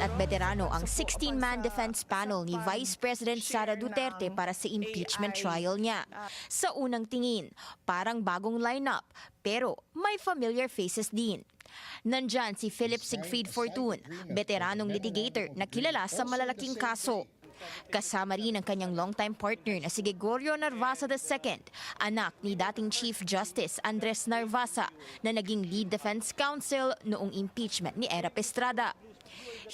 at veterano ang 16-man defense panel ni Vice President Sara Duterte para sa impeachment trial niya. Sa unang tingin, parang bagong lineup, pero may familiar faces din. Nandyan si Philip Siegfried Fortun, veteranong litigator na kilala sa malalaking kaso. Kasama rin ang kanyang longtime partner na si Gregorio Narvasa II, anak ni dating Chief Justice Andres Narvasa na naging lead defense counsel noong impeachment ni Erap Estrada.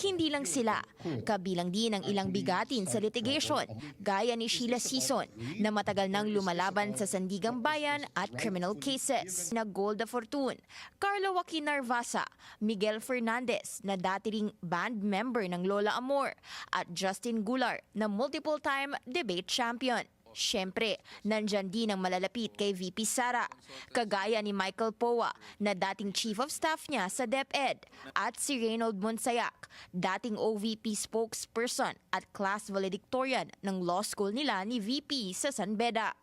Hindi lang sila, kabilang din ang ilang bigatin sa litigation, gaya ni Sheila Sison na matagal nang lumalaban sa Sandigang Bayan at criminal cases, na Golda Fortun, Carlo Joaquin Narvasa, Miguel Fernandez na dati ring band member ng Lola Amor, at Justin Gular na multiple-time debate champion. Siyempre, nandyan din ang malalapit kay VP Sara, kagaya ni Michael Poa na dating Chief of Staff niya sa DepEd, at si Reynold Monsayak, dating OVP spokesperson at class valedictorian ng law school nila ni VP sa San Beda.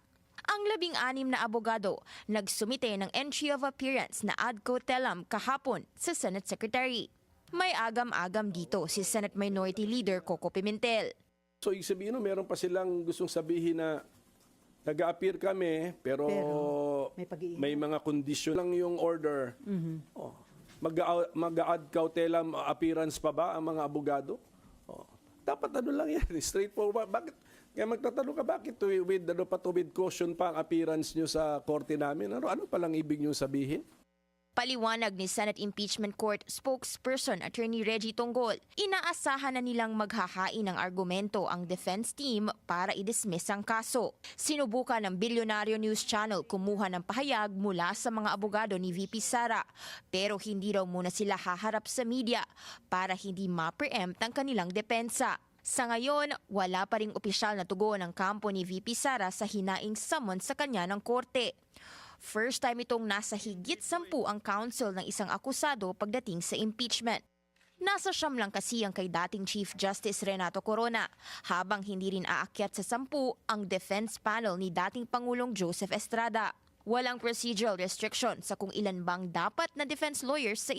Ang 16 na abogado nagsumite ng entry of appearance na ad cotelem kahapon sa Senate Secretary. May agam-agam dito si Senate Minority Leader Coco Pimentel. So, ibig sabihin, meron pa silang gustong sabihin na nag-a-appear kami, pero may mga kondisyon lang yung order. Oh, mag-a-ad cautelam appearance pa ba ang mga abogado? Oh, dapat ano lang yan, straightforward. Bakit? Kaya magtatanong ka, bakit with caution pa ang appearance nyo sa korte namin? Ano palang ibig nyo sabihin? Paliwanag ni Senate Impeachment Court spokesperson Attorney Reggie Tonggol, inaasahan na nilang maghahain ng argumento ang defense team para i-dismiss ang kaso. Sinubukan ng Bilyonaryo News Channel kumuha ng pahayag mula sa mga abogado ni VP Sara, pero hindi raw muna sila haharap sa media para hindi ma-preempt ang kanilang depensa. Sa ngayon, wala pa ring opisyal na tugon ng kampo ni VP Sara sa hinaing summon sa kanya ng korte. First time itong nasa higit 10 ang counsel ng isang akusado pagdating sa impeachment. Nasa 9 lang kasi ang kay dating Chief Justice Renato Corona, habang hindi rin aakyat sa 10 ang defense panel ni dating Pangulong Joseph Estrada. Walang procedural restriction sa kung ilan bang dapat na defense lawyers sa